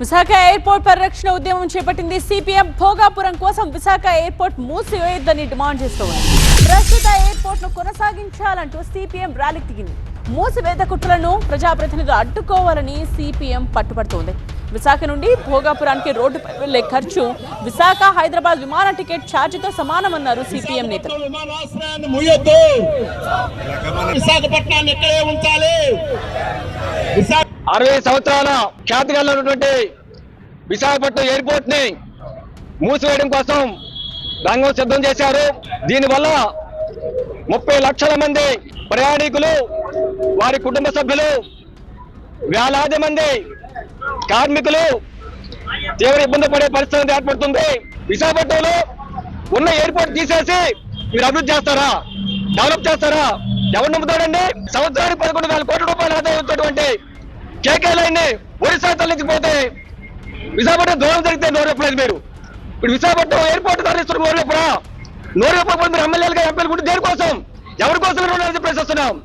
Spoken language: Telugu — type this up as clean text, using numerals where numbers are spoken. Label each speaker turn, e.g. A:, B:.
A: విశాఖ ఎయిర్పోర్ట్ పరిరక్షణ ఉద్యమం చేపట్టింది సిపిఎం. భోగాపురం కోసం విశాఖ ఎయిర్పోర్ట్ మూసివేయొద్దని డిమాండ్ చేస్తోంది. ప్రస్తుత ఎయిర్పోర్ట్ ను కొనసాగించాలంటూ సిపిఎం ర్యాలీకి దిగింది. మూసివేత కుట్రలను ప్రజాప్రతినిధులు అడ్డుకోవాలని సిపిఎం పట్టుబడుతోంది. విశాఖ నుండి భోగాపురానికి రోడ్డుపై వెళ్లే ఖర్చు విశాఖ హైదరాబాద్ విమాన టికెట్ ఛార్జీతో సమానమన్నారు సిపిఎం నేతలు.
B: 60 సంవత్సరాల ఖ్యాతి కలిగినటువంటి విశాఖపట్నం ఎయిర్పోర్ట్ ని మూసివేయడం కోసం రంగం సిద్ధం చేశారు. దీనివల్ల 30 లక్షల మంది ప్రయాణికులు, వారి కుటుంబ సభ్యులు, వేలాది మంది కార్మికులు తీవ్ర ఇబ్బంది పడే పరిస్థితి ఏర్పడుతుంది. విశాఖపట్నంలో ఉన్న ఎయిర్పోర్ట్ తీసేసి మీరు అభివృద్ధి చేస్తారా, డెవలప్ చేస్తారా? ఎవరు నమ్ముతాడండి? సంవత్సరానికి 11,000 కోట్ల రూపాయలు ఆదాయం వచ్చేటువంటి కేకే లైన్ ని ఒరిస్సా తరలించిపోతే విశాఖపట్నం దూరం జరిగితే నోరెప్పలేదు. మీరు ఇప్పుడు విశాఖపట్నం ఎయిర్పోర్ట్ తరలిస్తున్న నోరెప్పరా? నోరెప్పకపోతే మీరు ఎమ్మెల్యేలుగా ఎంపీలు కూడా దేనికోసం, ఎవరి కోసం ప్రశ్నిస్తున్నాం?